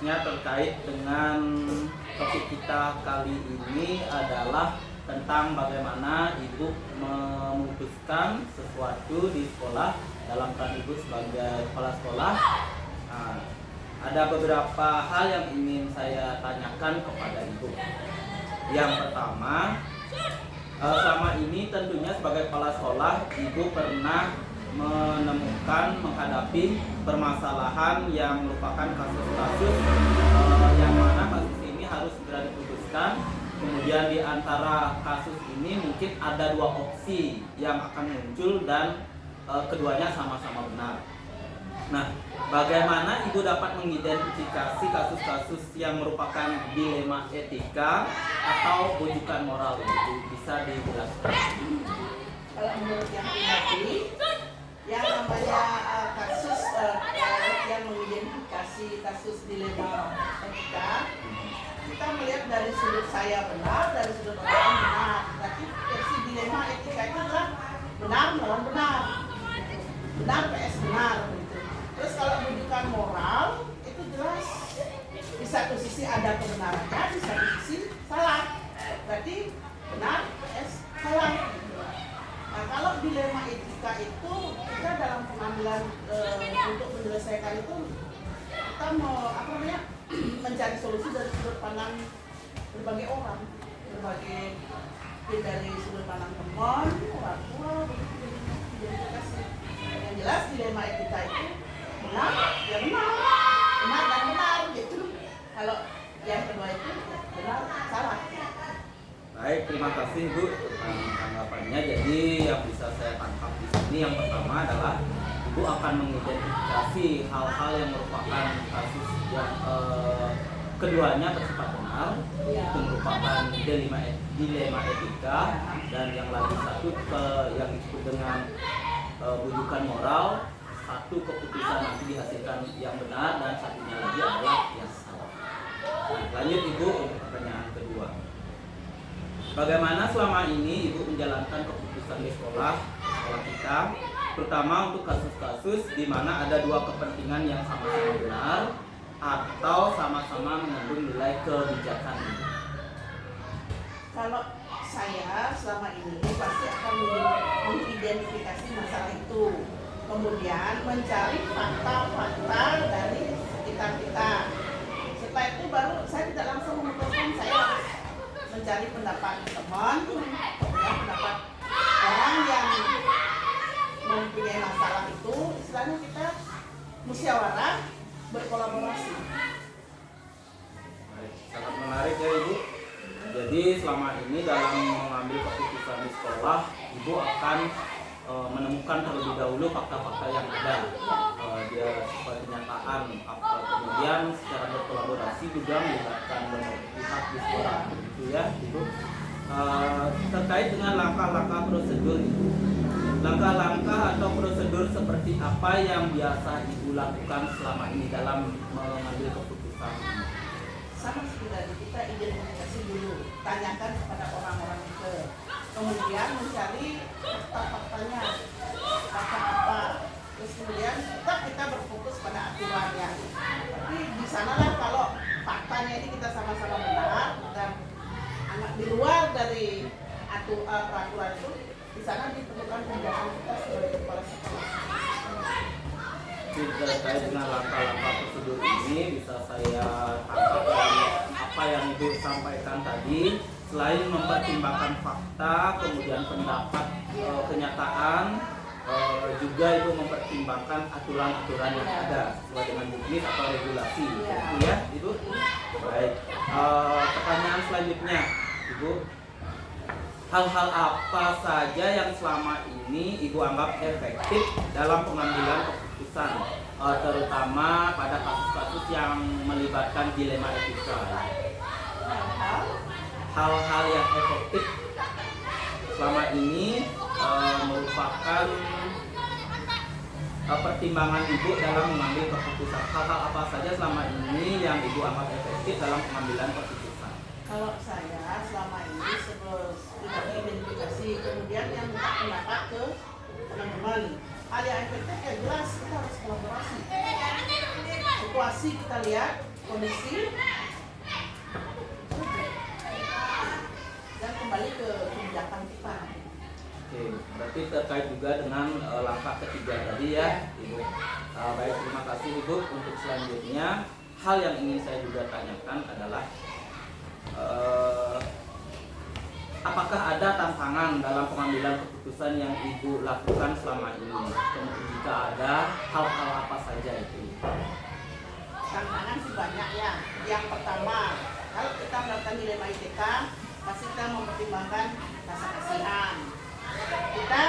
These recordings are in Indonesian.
khususnya terkait dengan topik kita kali ini adalah tentang bagaimana ibu memutuskan sesuatu di sekolah dalam peran ibu sebagai kepala sekolah. Nah, ada beberapa hal yang ingin saya tanyakan kepada ibu. Yang pertama, selama ini tentunya sebagai kepala sekolah ibu pernah menghadapi permasalahan yang merupakan kasus-kasus yang mana kasus ini harus segera diputuskan. Kemudian di antara kasus ini mungkin ada dua opsi yang akan muncul dan keduanya sama-sama benar. Nah, bagaimana ibu dapat mengidentifikasi kasus-kasus yang merupakan dilema etika atau bujukan moral itu? Bisa dijelaskan? Kalau menurut yang pribadi, yang namanya kasus yang mengidentifikasi kasus dilema etika, kita melihat dari sudut saya benar, dari sudut orang benar. Tapi versi dilema etika itu adalah benar melawan benar, benar PS benar gitu. Terus kalau bujukan moral itu jelas di satu sisi ada kebenarannya, di satu sisi salah. Berarti benar PS salah. Nah, kalau dilema etika itu kita dalam pengambilan untuk menyelesaikan itu kita mencari solusi dari sudut pandang berbagai orang, dari sudut pandang teman, orang tua, identifikasi. Yang jelas dilema etika itu benar, ya benar, benar dan benar gitu. Kalau yang kedua itu benar, salah. Baik, terima kasih Bu tanggapannya. Jadi yang bisa saya tangkap di sini yang pertama adalah Ibu akan mengidentifikasi hal-hal yang merupakan kasus yang keduanya bersifat benar, itu merupakan dilema etika, dan yang lagi satu yang disebut dengan bujukan moral, satu keputusan nanti dihasilkan yang benar dan satunya lagi adalah yang salah. Nah, lanjut Ibu untuk pertanyaan kedua. Bagaimana selama ini Ibu menjalankan keputusan di sekolah kita, terutama untuk kasus-kasus di mana ada dua kepentingan yang sama-sama benar atau sama-sama mengandung nilai kebijakan? Kalau saya selama ini pasti akan mengidentifikasi masalah itu, kemudian mencari fakta-fakta dari sekitar kita. Setelah itu baru saya tidak langsung memutuskan, saya mencari pendapat teman, pendapat orang yang mempunyai masalah itu, istilahnya kita musyawarah, berkolaborasi. Sangat menarik ya Ibu. Jadi selama ini dalam mengambil keputusan di sekolah, Ibu akan menemukan terlebih dahulu fakta-fakta yang ada, dia sebagai kenyataan, kemudian secara berkolaborasi juga melibatkan banyak pihak di sekolah, gitu ya Ibu. Terkait dengan langkah-langkah prosedur Ibu, langkah-langkah atau prosedur seperti apa yang biasa Ibu lakukan selama ini dalam mengambil keputusan? Sama seperti kita identifikasi dulu, tanyakan kepada orang-orang itu, kemudian mencari fakta-faktanya, fakta apa, terus kemudian tetap kita berfokus pada aturannya. Tapi di sanalah kalau faktanya ini kita sama-sama benar dan di luar dari peraturan itu, di sana diperlukan penjelasan kita sebagai kepala sekolah. Terkait dengan langkah-langkah prosedur ini bisa saya tangkap dari apa yang Ibu sampaikan tadi. Selain mempertimbangkan fakta, kemudian pendapat, kenyataan, juga Ibu mempertimbangkan aturan-aturan yang ada sesuai dengan juknis atau regulasi, gitu ya Ibu. Baik, pertanyaan selanjutnya Ibu, hal-hal apa saja yang selama ini Ibu anggap efektif dalam pengambilan keputusan, terutama pada kasus-kasus yang melibatkan dilema etika? Hal-hal yang efektif selama ini merupakan pertimbangan Ibu dalam mengambil keputusan. Hal-hal apa saja selama ini yang Ibu anggap efektif dalam pengambilan keputusan? Kalau saya selama ini sudah identifikasi, kemudian yang minta pendapat ke teman-teman. Hal yang efektif ya jelas kita harus kolaborasi. Situasi kita lihat kondisi dan kembali ke kebijakan kita. Oke, berarti terkait juga dengan langkah ketiga tadi ya, Ibu. Baik, terima kasih Ibu. Untuk selanjutnya, hal yang ingin saya juga tanyakan adalah apakah ada tantangan dalam pengambilan keputusan yang Ibu lakukan selama ini? Jika ada, hal-hal apa saja itu? Tantangan sih banyak ya. Yang pertama, kalau kita melakukan dilema ITK, pasti kita mempertimbangkan rasa kasihan. Kita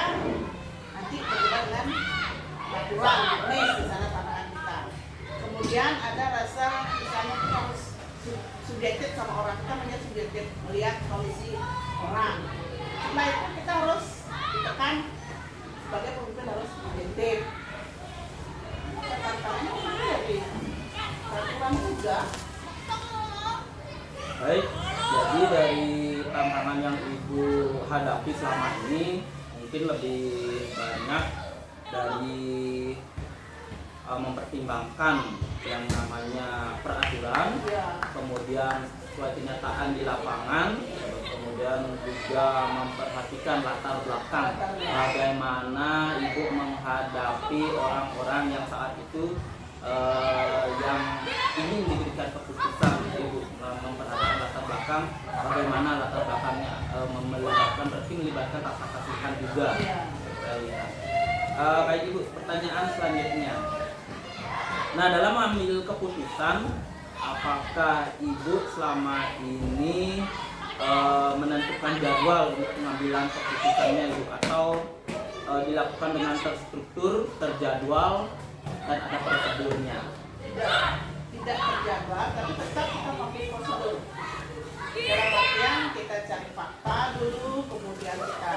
nanti berdebat dengan aturan bisnis di sana tantangan kita. Kemudian ada rasa misalnya kita harus subjektif sama orang, kita menjadi subjektif melihat kondisi orang. Setelah itu kita harus ditekan sebagai pemimpin harus objektif. Tantangannya menjadi peraturan juga. Baik, jadi dari tantangan yang Ibu hadapi selama ini mungkin lebih banyak dari mempertimbangkan yang namanya peraturan, kemudian sesuai kenyataan di lapangan, kemudian juga memperhatikan latar belakang bagaimana Ibu menghadapi orang-orang yang saat itu yang ingin diberikan keputusan. Ibu memperhatikan latar belakang, bagaimana latar belakangnya melibatkan rasa kasihan juga. Baik Ibu, pertanyaan selanjutnya. Nah, dalam mengambil keputusan, apakah Ibu selama ini menentukan jadwal untuk pengambilan keputusannya Ibu, atau dilakukan dengan terstruktur, terjadwal, dan ada prosedurnya? Tidak terjadwal, tapi tetap kita pakai prosedur. Dalam artian kita cari fakta dulu, kemudian kita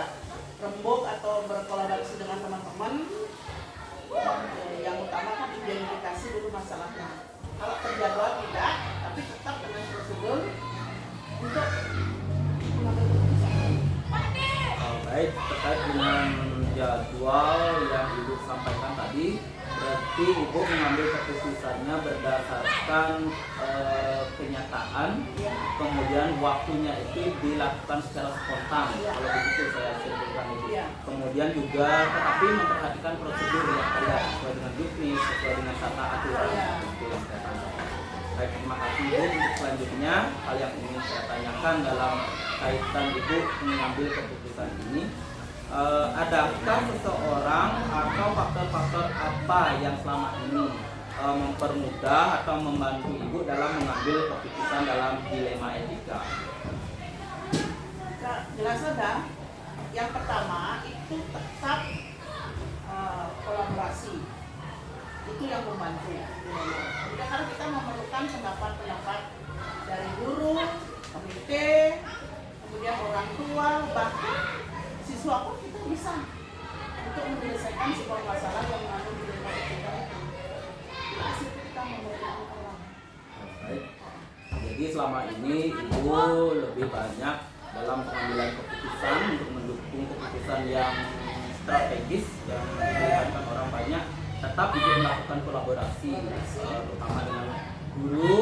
rembuk atau berkolaborasi dengan teman-teman. Yang utama kan identifikasi dulu masalahnya. Kalau terjadwal tidak, tapi tetap dengan prosedur untuk mengambil keputusan. Baik, terkait dengan jadwal yang Ibu sampaikan tadi, berarti Ibu mengambil keputusannya berdasarkan kenyataan, kemudian waktunya itu dilakukan secara spontan. Kalau begitu saya simpulkan Ibu. Kemudian juga tetapi memperhatikan prosedur yang ada sesuai dengan bisnis, sesuai dengan tata aturan. Itu yang saya tanyakan. Baik, terima kasih Ibu. Untuk selanjutnya, hal yang ingin saya tanyakan dalam kaitan Ibu mengambil keputusan ini, adakah seseorang atau faktor-faktor apa yang selama ini mempermudah atau membantu Ibu dalam mengambil keputusan dalam dilema etika? Jelas ada. Yang pertama itu tetap kolaborasi. Itu yang membantu. Jadi karena kita memerlukan pendapat-pendapat dari guru, komite, kemudian orang tua, bahkan siswa pun kita bisa untuk menyelesaikan sebuah masalah yang mengandung dilema etika itu. Kita memerlukan orang. Baik. Jadi selama ini Ibu lebih banyak dalam pengambilan keputusan untuk mendukung keputusan yang strategis yang melibatkan orang banyak. Tetap Ibu melakukan kolaborasi, terutama dengan guru,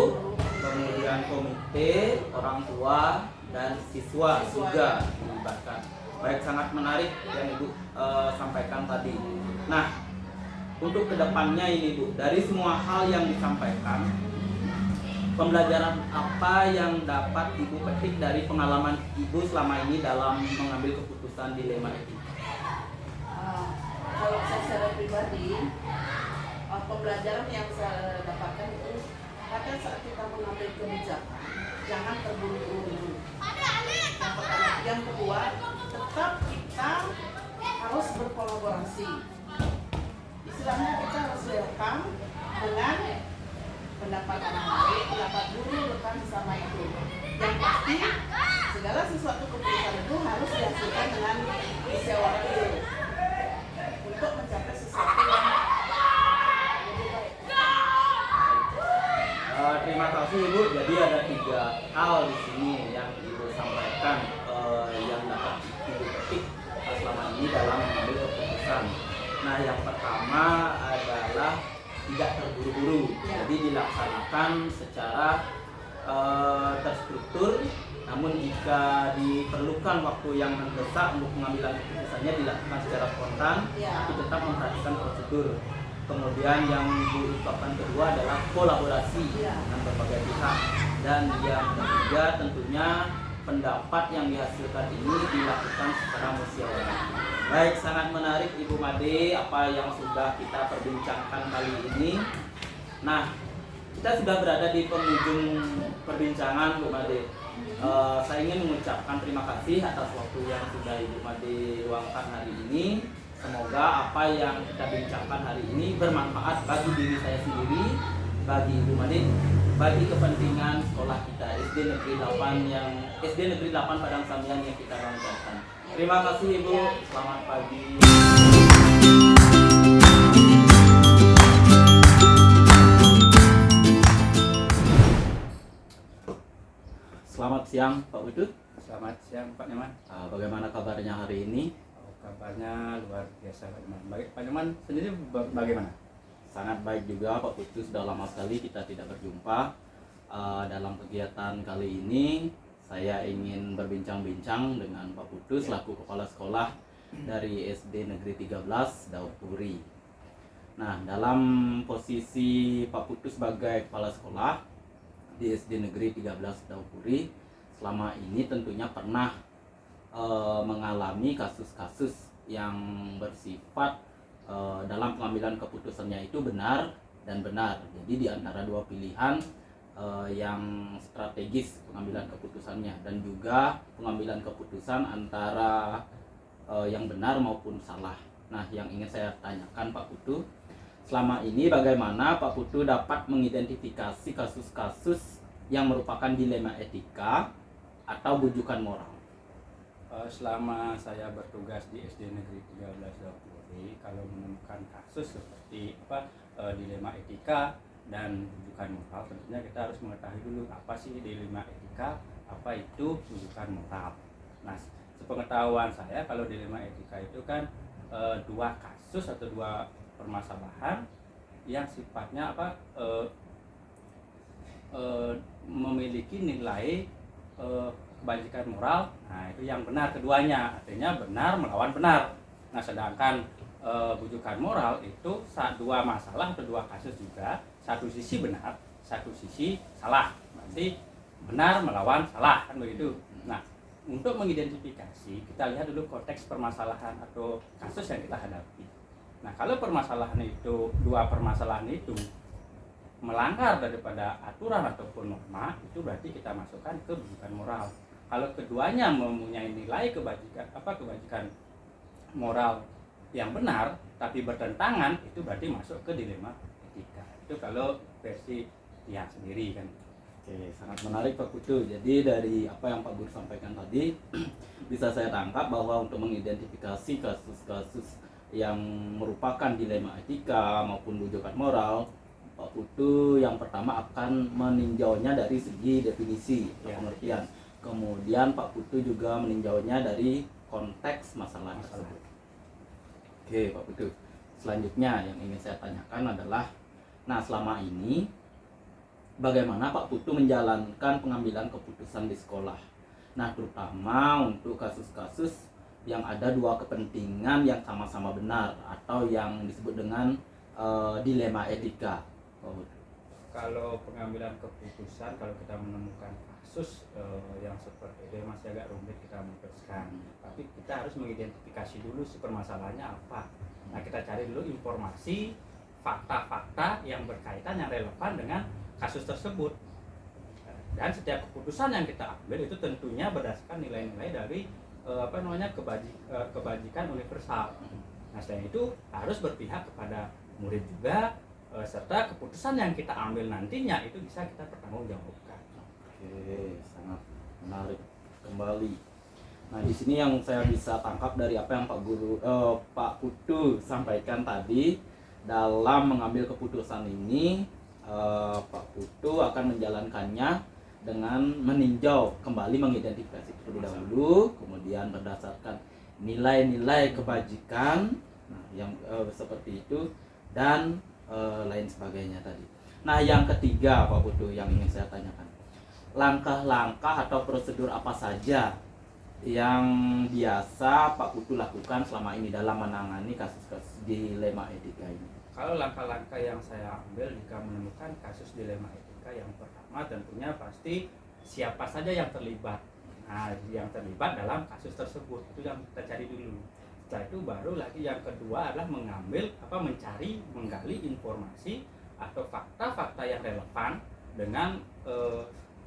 kemudian komite, orang tua, dan siswa juga dilibatkan. Baik, sangat menarik yang Ibu sampaikan tadi. Nah, untuk kedepannya ini Bu, dari semua hal yang disampaikan, pembelajaran apa yang dapat Ibu petik dari pengalaman Ibu selama ini dalam mengambil keputusan dilema etika? Kalau saya secara pribadi, pembelajaran yang saya dapatkan itu pada saat kita mengambil kebijakan, jangan terburu-buru. Yang pertama, yang kedua, tetap kita harus berkolaborasi. Istilahnya kita harus welcome dengan pendapat orang lain, pendapat guru, rekan sama itu. Yang pasti, segala sesuatu keputusan itu harus dihasilkan dengan musyawarah dulu untuk mencapai sesuatu yang lebih baik. Terima kasih Ibu. Jadi ada 3 hal di sini yang Ibu sampaikan yang dapat Ibu petik selama ini dalam mengambil keputusan. Nah, yang pertama adalah tidak terburu-buru. Ya. Jadi dilaksanakan secara terstruktur. Namun jika diperlukan waktu yang mendesak untuk pengambilan keputusannya dilakukan secara spontan, Ya. tapi tetap memperhatikan prosedur. Kemudian yang diungkapkan kedua adalah kolaborasi Ya. dengan berbagai pihak. Dan yang ketiga tentunya pendapat yang dihasilkan ini dilakukan secara musyawarah. Baik, sangat menarik Ibu Made apa yang sudah kita perbincangkan kali ini. Nah, kita sudah berada di penghujung perbincangan Bu Made. Saya ingin mengucapkan terima kasih atas waktu yang sudah Ibu Made luangkan hari ini. Semoga apa yang kita bincangkan hari ini bermanfaat bagi diri saya sendiri, bagi Ibu Made, bagi kepentingan sekolah kita SD Negeri 8 Padang Samian yang kita banggakan. Terima kasih Ibu. Selamat pagi. Selamat siang Pak Putu. Selamat siang Pak Nyoman. Bagaimana kabarnya hari ini? Kabarnya luar biasa Pak Nyoman. Pak Nyoman sendiri bagaimana? Sangat baik juga Pak Putu. Sudah lama sekali kita tidak berjumpa. Dalam kegiatan kali ini saya ingin berbincang-bincang dengan Pak Putu selaku kepala sekolah dari SD Negeri 13 Daupuri. Nah, dalam posisi Pak Putu sebagai kepala sekolah di SD Negeri 13 Daupuri, selama ini tentunya pernah mengalami kasus-kasus yang bersifat dalam pengambilan keputusannya itu benar dan benar. Jadi di antara dua pilihan yang strategis pengambilan keputusannya, dan juga pengambilan keputusan antara yang benar maupun salah. Nah, yang ingin saya tanyakan Pak Putu, selama ini bagaimana Pak Putu dapat mengidentifikasi kasus-kasus yang merupakan dilema etika atau bujukan moral? Selama saya bertugas di SD Negeri 13 Daupuri, kalau menemukan kasus seperti dilema etika dan bujukan moral, tentunya kita harus mengetahui dulu apa sih dilema etika, apa itu bujukan moral. Nah, sepengetahuan saya kalau dilema etika itu kan dua kasus atau dua permasalahan yang sifatnya memiliki nilai kebajikan moral. Nah, itu yang benar keduanya, artinya benar melawan benar. Nah, sedangkan bujukan moral itu dua masalah atau dua kasus juga, satu sisi benar, satu sisi salah. Berarti benar melawan salah, kan begitu. Nah, untuk mengidentifikasi, kita lihat dulu konteks permasalahan atau kasus yang kita hadapi. Nah, kalau permasalahan itu, dua permasalahan itu melanggar daripada aturan ataupun norma, itu berarti kita masukkan ke bujukan moral. Kalau keduanya mempunyai nilai kebajikan moral yang benar tapi bertentangan, itu berarti masuk ke dilema etika. Itu kalau versi pihak sendiri kan. Oke, sangat menarik Pak Putu. Jadi dari apa yang Pak Guru sampaikan tadi bisa saya tangkap bahwa untuk mengidentifikasi kasus-kasus yang merupakan dilema etika maupun bujukan moral, Pak Putu yang pertama akan meninjaunya dari segi definisi atau pengertian. Kemudian Pak Putu juga meninjaunya dari konteks masalah tersebut. Oke Pak Putu, selanjutnya yang ingin saya tanyakan adalah, nah selama ini bagaimana Pak Putu menjalankan pengambilan keputusan di sekolah? Nah, terutama untuk kasus-kasus yang ada dua kepentingan yang sama-sama benar atau yang disebut dengan dilema etika. Kalau pengambilan keputusan, kalau kita menemukan kasus yang seperti itu masih agak rumit kita memutuskan, tapi kita harus mengidentifikasi dulu si permasalahannya apa. Nah, kita cari dulu informasi, fakta-fakta yang berkaitan, yang relevan dengan kasus tersebut. Dan setiap keputusan yang kita ambil itu tentunya berdasarkan nilai-nilai dari kebajikan universal. Nah, selain itu harus berpihak kepada murid juga, serta keputusan yang kita ambil nantinya itu bisa kita pertanggungjawabkan. Oke, sangat menarik kembali. Nah, di sini yang saya bisa tangkap dari apa yang Pak Putu sampaikan tadi, dalam mengambil keputusan ini Pak Putu akan menjalankannya dengan meninjau kembali, mengidentifikasi terlebih dahulu, kemudian berdasarkan nilai-nilai kebajikan, nah, yang seperti itu, dan lain sebagainya tadi. Nah, yang ketiga Pak Putu yang ingin saya tanyakan, langkah-langkah atau prosedur apa saja yang biasa Pak Putu lakukan selama ini dalam menangani kasus-kasus dilema etika ini? Kalau langkah-langkah yang saya ambil jika menemukan kasus dilema etika, yang pertama tentunya pasti siapa saja yang terlibat. Nah, yang terlibat dalam kasus tersebut itu yang kita cari dulu. Setelah itu baru lagi yang kedua adalah mencari, menggali informasi atau fakta-fakta yang relevan dengan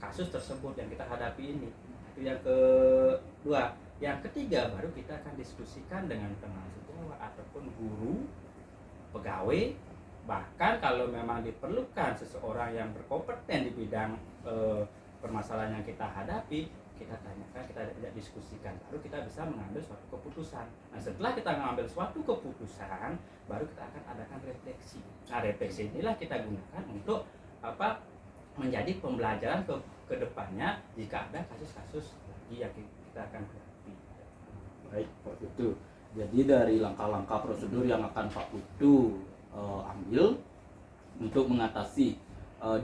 kasus tersebut yang kita hadapi ini. Itu yang kedua. Yang ketiga baru kita akan diskusikan dengan teman sejawat ataupun guru, pegawai, bahkan kalau memang diperlukan seseorang yang berkompeten di bidang permasalahan yang kita hadapi, kita tanyakan, kita ajak diskusikan, baru kita bisa mengambil suatu keputusan. Nah, setelah kita mengambil suatu keputusan, baru kita akan adakan refleksi. Nah, refleksi inilah kita gunakan untuk menjadi pembelajaran ke depannya jika ada kasus-kasus lagi yang kita akan hadapi. Baik Pak Putu. Jadi dari langkah-langkah prosedur yang akan Pak Putu ambil untuk mengatasi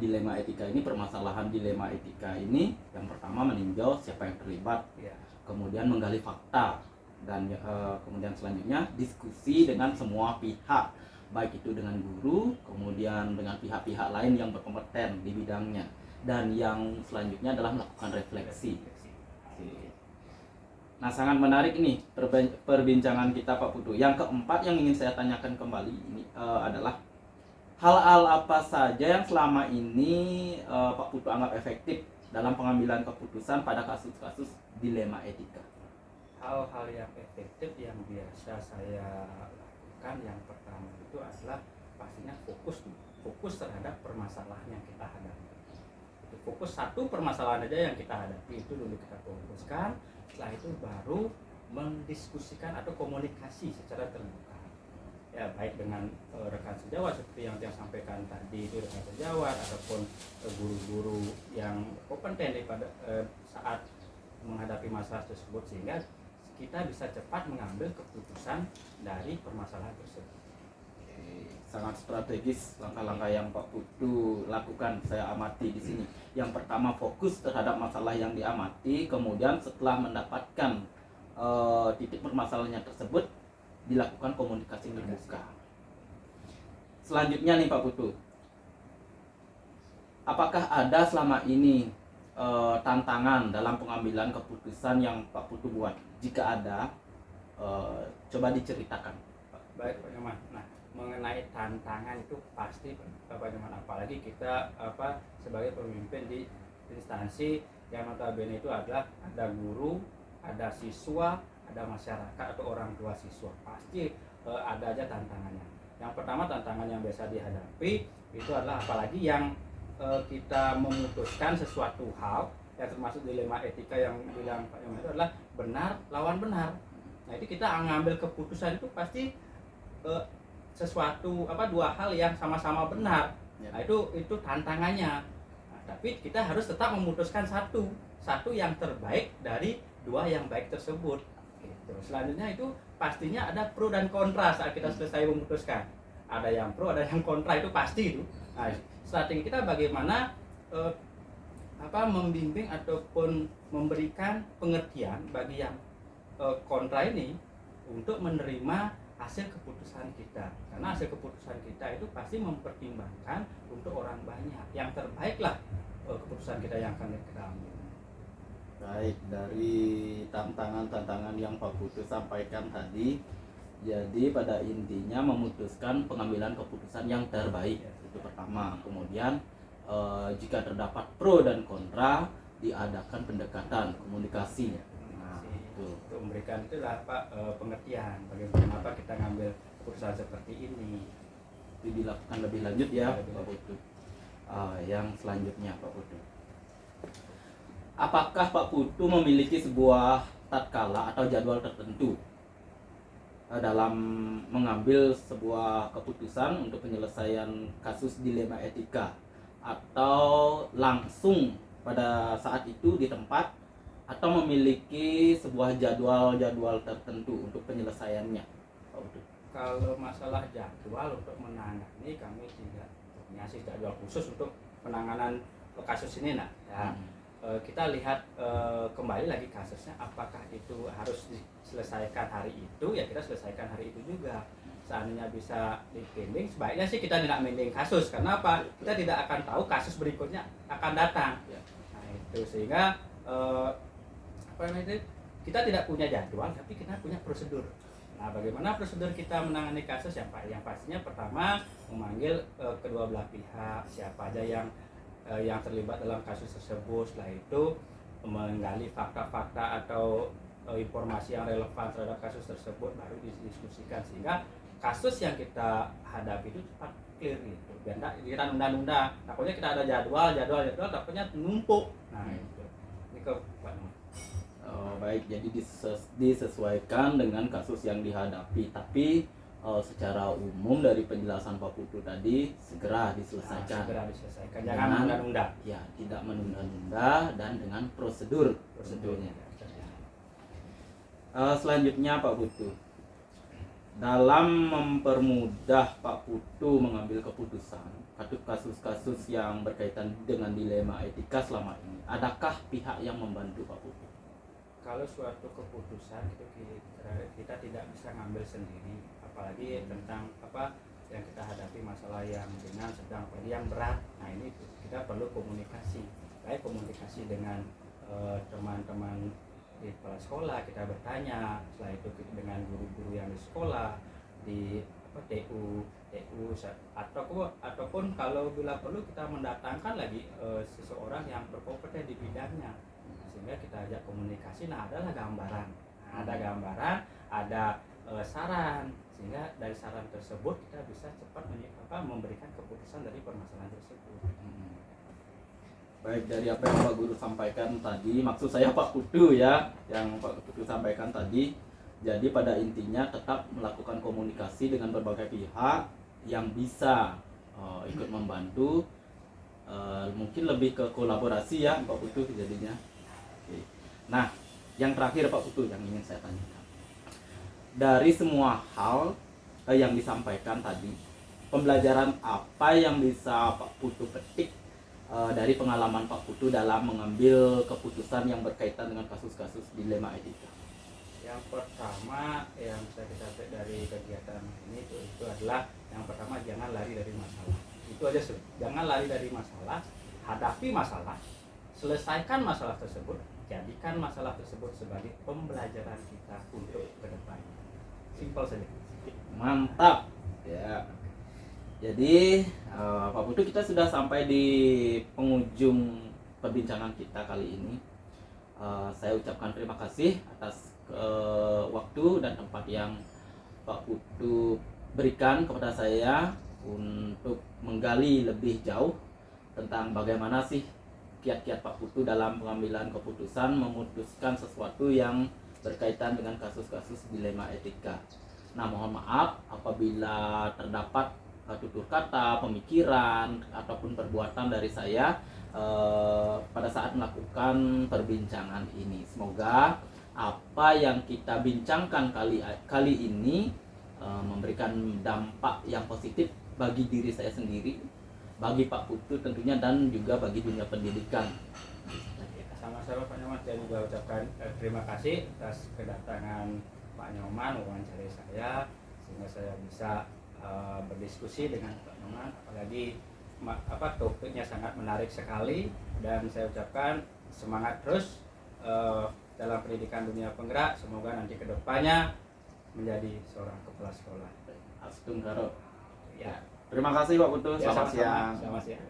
dilema etika ini, permasalahan dilema etika ini, yang pertama meninjau siapa yang terlibat, Ya. kemudian menggali fakta, dan kemudian selanjutnya diskusi dengan semua pihak, baik itu dengan guru, kemudian dengan pihak-pihak lain yang berkompeten di bidangnya, dan yang selanjutnya adalah melakukan refleksi. Nah, sangat menarik ini perbincangan kita Pak Putu. Yang keempat yang ingin saya tanyakan kembali ini adalah hal-hal apa saja yang selama ini Pak Putu anggap efektif dalam pengambilan keputusan pada kasus-kasus dilema etika? Hal-hal yang efektif yang biasa saya lakukan, yang pertama itu adalah pastinya fokus terhadap permasalahan yang kita hadapi. Itu fokus satu permasalahan aja yang kita hadapi, itu dulu kita fokuskan. Setelah itu baru mendiskusikan atau komunikasi secara terbuka, ya, baik dengan rekan sejawat seperti yang sampaikan tadi, itu rekan sejawat ataupun guru-guru yang kompeten pada saat menghadapi masalah tersebut, sehingga kita bisa cepat mengambil keputusan dari permasalahan tersebut. Sangat strategis langkah-langkah yang Pak Putu lakukan, saya amati di sini. Yang pertama fokus terhadap masalah yang diamati, kemudian setelah mendapatkan titik permasalahannya tersebut dilakukan komunikasi terbuka. Selanjutnya nih Pak Putu, apakah ada selama ini tantangan dalam pengambilan keputusan yang Pak Putu buat? Jika ada, coba diceritakan. Baik Pak Nyoman. Nah, mengenai tantangan itu pasti Pak Nyoman, apalagi kita sebagai pemimpin di instansi yang notabene itu adalah ada guru, ada siswa, ada masyarakat atau orang tua siswa, pasti ada aja tantangannya. Yang pertama, tantangan yang biasa dihadapi itu adalah apalagi yang kita memutuskan sesuatu hal yang termasuk dilema etika yang bilang Pak Nyoman itu adalah benar lawan benar. Nah, itu kita ngambil keputusan itu pasti sesuatu dua hal yang sama-sama benar. Nah, itu tantangannya. Nah, tapi kita harus tetap memutuskan satu yang terbaik dari dua yang baik tersebut. Gitu. Selanjutnya itu pastinya ada pro dan kontra saat kita selesai memutuskan. Ada yang pro, ada yang kontra, itu pasti itu. Nah, strategi kita bagaimana membimbing ataupun memberikan pengertian bagi yang kontra ini untuk menerima hasil keputusan kita, karena hasil keputusan kita itu pasti mempertimbangkan untuk orang banyak, yang terbaiklah keputusan kita yang akan kita ambil. Baik, dari tantangan-tantangan yang Pak Putu sampaikan tadi, jadi pada intinya memutuskan pengambilan keputusan yang terbaik, itu pertama. Kemudian jika terdapat pro dan kontra, diadakan pendekatan komunikasi. Untuk memberikan itulah pengertian bagaimana kita ngambil keputusan seperti ini. Itu dilakukan lebih lanjut ya Pak Putu. Yang selanjutnya Pak Putu, apakah Pak Putu memiliki sebuah tatkala atau jadwal tertentu dalam mengambil sebuah keputusan untuk penyelesaian kasus dilema etika, atau langsung pada saat itu di tempat, atau memiliki sebuah jadwal tertentu untuk penyelesaiannya Pak Putu? Kalau masalah jadwal untuk menangani, kami tidak punya jadwal khusus untuk penanganan kasus ini, nak. Ya, kita lihat kembali lagi kasusnya, apakah itu harus diselesaikan hari itu, ya kita selesaikan hari itu juga. Seandainya bisa dipending, sebaiknya sih kita tidak mending kasus. Karena apa? Kita tidak akan tahu kasus berikutnya akan datang. Nah itu sehingga apa namanya, kita tidak punya jadwal, tapi kita punya prosedur. Nah, bagaimana prosedur kita menangani kasus? Yang pastinya pertama memanggil kedua belah pihak, siapa aja yang terlibat dalam kasus tersebut. Setelah itu menggali fakta-fakta atau informasi yang relevan terhadap kasus tersebut, baru didiskusikan sehingga kasus yang kita hadapi itu cepat clear gitu. Biar tidak kita nunda-nunda. Takutnya kita ada jadwal, takutnya numpuk. Nah, itu. Ini ke Pak Nur. Oh, baik, jadi disesuaikan dengan kasus yang dihadapi, tapi secara umum dari penjelasan Pak Putu tadi segera diselesaikan. Segera diselesaikan, jangan menunda-nunda. Ya, tidak menunda-nunda dan dengan prosedurnya. Selanjutnya Pak Putu, dalam mempermudah Pak Putu mengambil keputusan kasus-kasus yang berkaitan dengan dilema etika selama ini, adakah pihak yang membantu Pak Putu? Kalau suatu keputusan itu kita tidak bisa ngambil sendiri, apalagi tentang apa yang kita hadapi, masalah yang ringan, sedang, yang berat. Nah ini kita perlu komunikasi, baik komunikasi dengan teman-teman di kepala sekolah, kita bertanya, setelah itu dengan guru-guru yang di sekolah, di TU ataupun kalau bila perlu kita mendatangkan lagi seseorang yang berkompeten di bidangnya, sehingga kita ajak komunikasi. Nah adalah gambaran, ada saran, sehingga dari saran tersebut kita bisa cepat memberikan keputusan dari permasalahan tersebut. Baik, dari apa yang Pak Guru sampaikan tadi, maksud saya Pak Putu ya, yang Pak Putu sampaikan tadi, jadi pada intinya tetap melakukan komunikasi dengan berbagai pihak yang bisa ikut membantu, mungkin lebih ke kolaborasi ya Pak Putu jadinya. Oke. Nah, yang terakhir Pak Putu yang ingin saya tanyakan, dari semua hal yang disampaikan tadi, pembelajaran apa yang bisa Pak Putu petik dari pengalaman Pak Putu dalam mengambil keputusan yang berkaitan dengan kasus-kasus dilema etika? Yang pertama yang saya dapat dari kegiatan ini itu adalah, yang pertama jangan lari dari masalah. Itu aja sih. Jangan lari dari masalah, hadapi masalah, selesaikan masalah tersebut, jadikan masalah tersebut sebagai pembelajaran kita untuk ke depannya. Simpel saja. Mantap. Ya. Jadi Pak Putu, kita sudah sampai di penghujung perbincangan kita kali ini. Saya ucapkan terima kasih atas waktu dan tempat yang Pak Putu berikan kepada saya untuk menggali lebih jauh tentang bagaimana sih kiat-kiat Pak Putu dalam pengambilan keputusan memutuskan sesuatu yang berkaitan dengan kasus-kasus dilema etika. Nah, mohon maaf apabila terdapat tutur kata, pemikiran ataupun perbuatan dari saya pada saat melakukan perbincangan ini. Semoga apa yang kita bincangkan kali ini memberikan dampak yang positif bagi diri saya sendiri, bagi Pak Putu tentunya, dan juga bagi dunia pendidikan. Sama-sama Pak Nyoman, saya juga ucapkan terima kasih atas kedatangan Pak Nyoman mewawancari saya, sehingga saya bisa berdiskusi dengan Pak Nyoman, apalagi topiknya sangat menarik sekali, dan saya ucapkan semangat terus dalam pendidikan dunia penggerak. Semoga nanti kedepannya menjadi seorang kepala sekolah. Astung karo. Ya. Terima kasih Pak Putu. Ya, Selamat siang. Selamat siang.